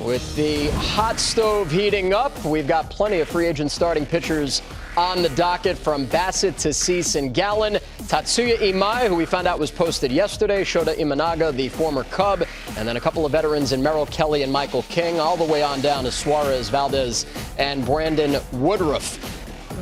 With the hot stove heating up, we've got plenty of free agent starting pitchers on the docket, from Bassett to Cease and Gallen. Tatsuya Imai, who we found out was posted yesterday, Shota Imanaga, the former Cub, and then a couple of veterans in Merrill Kelly and Michael King, all the way on down to Suarez, Valdez, and Brandon Woodruff.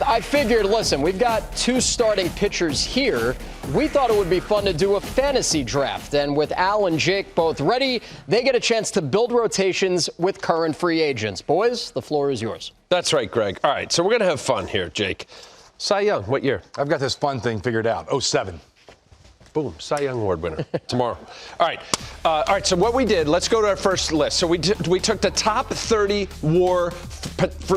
I figured, listen, we've got two starting pitchers here. We thought it would be fun to do a fantasy draft. And with Al and Jake both ready, they get a chance to build rotations with current free agents. Boys, the floor is yours. That's right, Greg. All right, so we're going to have fun here, Jake. Cy Young, what year? I've got this fun thing figured out. 07. Boom, Cy Young Award winner tomorrow. All right, so what we did, let's go to our first list. So we took the top 30 WAR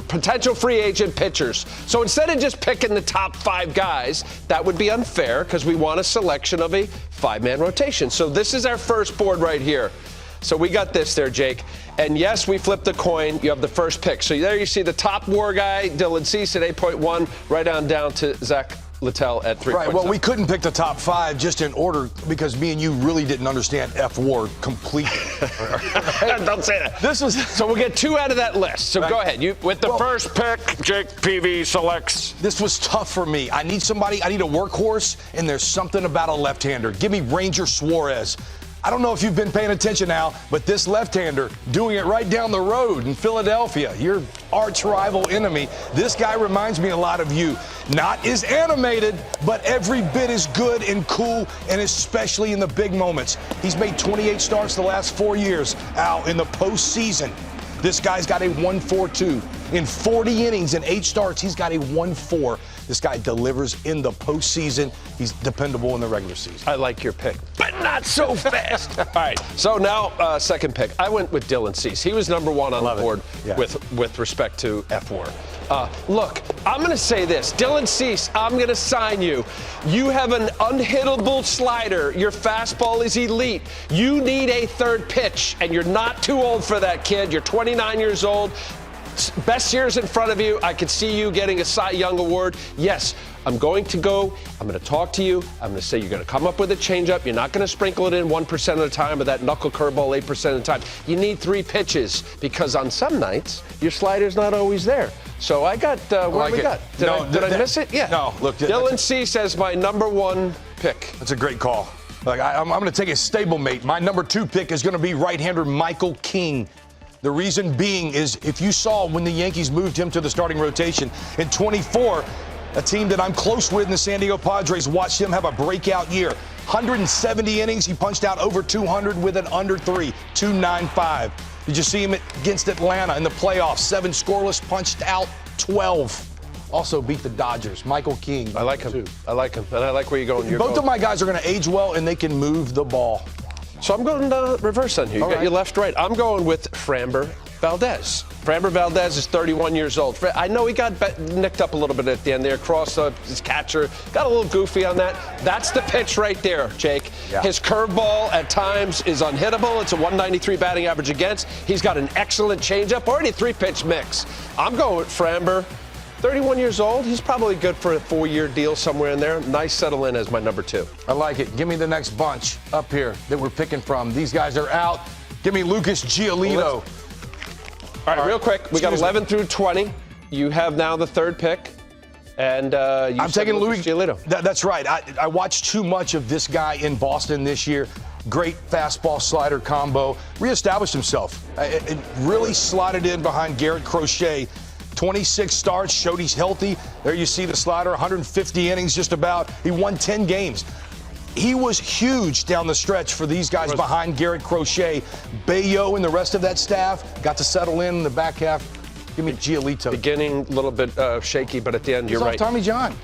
potential free agent pitchers. So instead of just picking the top 5 guys, that would be unfair because we want a selection of a 5-man rotation. So this is our first board right here. So we got this there, Jake. And yes, we flipped the coin. You have the first pick. So there you see the top WAR guy, Dylan Cease at 8.1, right on down to Zach Littell at 3.7. Right, well, we couldn't pick the top 5 just in order because me and you really didn't understand F-WAR completely. Don't say that. So we'll get 2 out of that list. So go ahead. You with the first pick, Jake Peavy selects. This was tough for me. I need a workhorse, and there's something about a left-hander. Give me Ranger Suarez. I don't know if you've been paying attention now, but this left-hander doing it right down the road in Philadelphia, your arch rival enemy. This guy reminds me a lot of you. Not as animated, but every bit as good and cool, and especially in the big moments. He's made 28 starts the last 4 years out in the postseason. This guy's got a 1.42. In 40 innings and 8 starts, he's got a 1.4. This guy delivers in the postseason. He's dependable in the regular season. I like your pick, but not so fast. All right, so now second pick. I went with Dylan Cease. He was number 1 on the board with respect to F-WAR. Look, I'm going to say this. Dylan Cease, I'm going to sign you. You have an unhittable slider. Your fastball is elite. You need a third pitch, and you're not too old for that, kid. You're 29 years old. Best years in front of you. I could see you getting a Cy Young Award. Yes, I'm going to talk to you. I'm going to say you're going to come up with a changeup. You're not going to sprinkle it in 1% of the time or that knuckle curveball 8% of the time. You need 3 pitches because on some nights, your slider's not always there. So I got, what do we got? Did I miss it? Yeah. No, look. Dylan Cease as my number 1 pick. That's a great call. Like, I'm going to take a stablemate. My number 2 pick is going to be right-hander Michael King. The reason being is if you saw when the Yankees moved him to the starting rotation in 24, a team that I'm close with in the San Diego Padres watched him have a breakout year. 170 innings, he punched out over 200 with an under 3, 2.95. Did you see him against Atlanta in the playoffs? 7 scoreless, punched out 12. Also beat the Dodgers. Michael King. I like him. Too. I like him. And I like where you're going. Both of my guys are going to age well, and they can move the ball. So I'm going reverse on you. You got your left, right. I'm going with Framber Valdez. Framber Valdez is 31 years old. I know he got nicked up a little bit at the end there. Crossed his catcher. Got a little goofy on that. That's the pitch right there, Jake. Yeah. His curveball at times is unhittable. It's a 193 batting average against. He's got an excellent changeup. Already a 3-pitch mix. I'm going with Framber. 31 years old. He's probably good for a 4-year deal somewhere in there. Nice settle in as my number 2. I like it. Give me the next bunch up here that we're picking from. These guys are out. Give me Lucas Giolito. All right, real quick. We got 11 through 20. You have now the 3rd pick. And I'm taking Lucas Giolito. That's right. I watched too much of this guy in Boston this year. Great fastball slider combo. Reestablished himself. It really slotted in behind Garrett Crochet. 26 starts, showed he's healthy. There you see the slider, 150 innings just about. He won 10 games. He was huge down the stretch for these guys behind Garrett Crochet. Bayo and the rest of that staff got to settle in the back half. Give me Giolito. Beginning a little bit shaky, but at the end, you're right. Tommy John.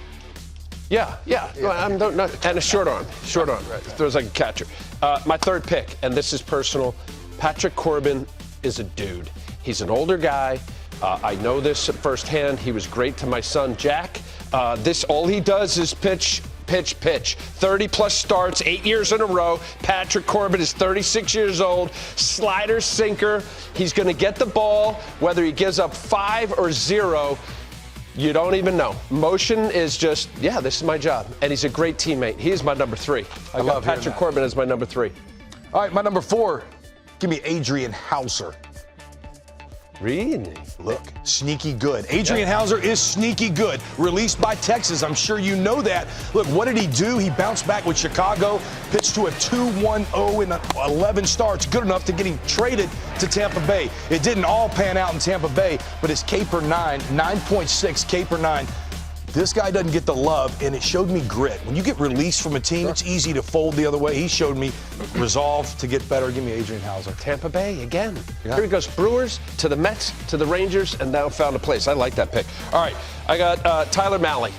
Yeah. And a short arm. Right. Throws like a catcher. My 3rd pick, and this is personal. Patrick Corbin is a dude. He's an older guy. I know this firsthand. He was great to my son, Jack. All he does is pitch. 30-plus starts, 8 years in a row. Patrick Corbin is 36 years old. Slider, sinker. He's going to get the ball, whether he gives up 5 or 0. You don't even know. Motion is just, this is my job. And he's a great teammate. He is my number 3. I got Patrick Corbin as my number 3. All right, my number 4. Give me Adrian Hauser. Really? Look, sneaky good. Adrian Hauser is sneaky good. Released by Texas. I'm sure you know that. Look, what did he do? He bounced back with Chicago, pitched to a 2-1-0 in 11 starts. Good enough to get him traded to Tampa Bay. It didn't all pan out in Tampa Bay, but his K per 9.6 K per 9. This guy doesn't get the love, and it showed me grit. When you get released from a team, it's easy to fold the other way. He showed me resolve to get better. Give me Adrian Hauser. Tampa Bay again. Yeah. Here he goes. Brewers to the Mets to the Rangers, and now found a place. I like that pick. All right, I got Tyler Mahle.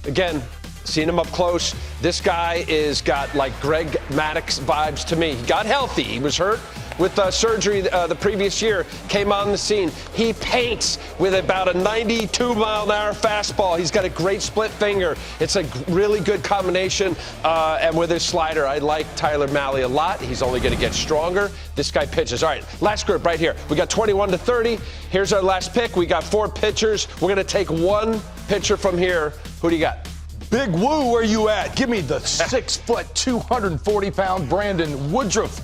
Again, seen him up close. This guy is got like Greg Maddux vibes to me. He got healthy. He was hurt with surgery the previous year, came on the scene. He paints with about a 92-mile-an-hour fastball. He's got a great split finger. It's a really good combination. And with his slider, I like Tyler Mahle a lot. He's only going to get stronger. This guy pitches. All right, last group right here. We got 21 to 30. Here's our last pick. We got 4 pitchers. We're going to take one pitcher from here. Who do you got? Big Woo, where you at? Give me the 6 foot, 240-pound Brandon Woodruff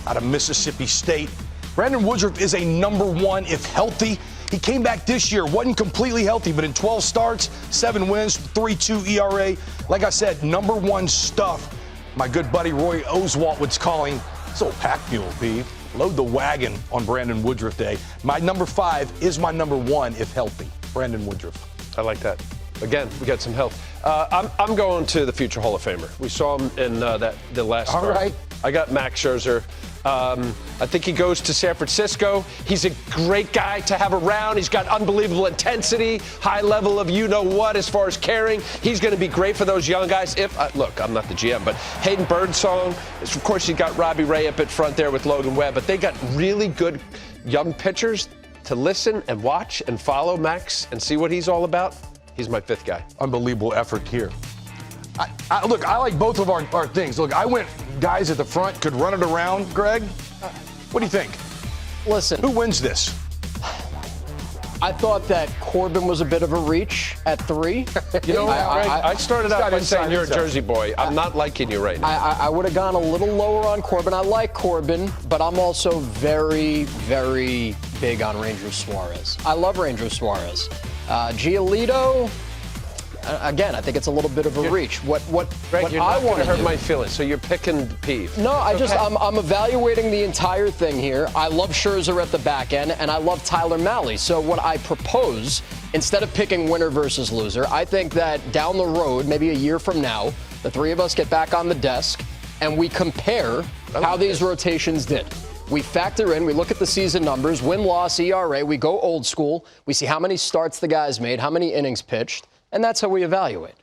out of Mississippi State. Brandon Woodruff is a #1 if healthy. He came back this year, wasn't completely healthy, but in 12 starts, 7 wins, 3.2 ERA. Like I said, #1 stuff. My good buddy Roy Oswalt was calling this old pack mule, P. Load the wagon on Brandon Woodruff Day. My #5 is my #1 if healthy. Brandon Woodruff. I like that. Again, we got some help. I'm going to the future Hall of Famer. We saw him in the last start. All right. I got Max Scherzer. I think he goes to San Francisco. He's a great guy to have around. He's got unbelievable intensity, high level of you-know-what as far as caring. He's going to be great for those young guys. Look, I'm not the GM, but Hayden Birdsong, of course, you got Robbie Ray up at front there with Logan Webb, but they got really good young pitchers to listen and watch and follow Max and see what he's all about. He's my 5th guy. Unbelievable effort here. Look, I like both of our things. Look, I went guys at the front, could run it around. Greg, what do you think? Listen, Who wins this? I thought that Corbin was a bit of a reach at 3. You know, Greg, I started out by saying you're a inside. Jersey boy. I'm not liking you right now. I would have gone a little lower on Corbin. I like Corbin, but I'm also very, very big on Ranger Suarez. I love Ranger Suarez. Giolito, again, I think it's a little bit of a reach. Greg, you're I not want going to to hurt do, my feelings, so you're picking Peeve. No, I'm evaluating the entire thing here. I love Scherzer at the back end, and I love Tyler Mahle. So what I propose, instead of picking winner versus loser, I think that down the road, maybe a year from now, the 3 of us get back on the desk, and we compare how these rotations did. We factor in, we look at the season numbers, win-loss, ERA, we go old school, we see how many starts the guys made, how many innings pitched, and that's how we evaluate.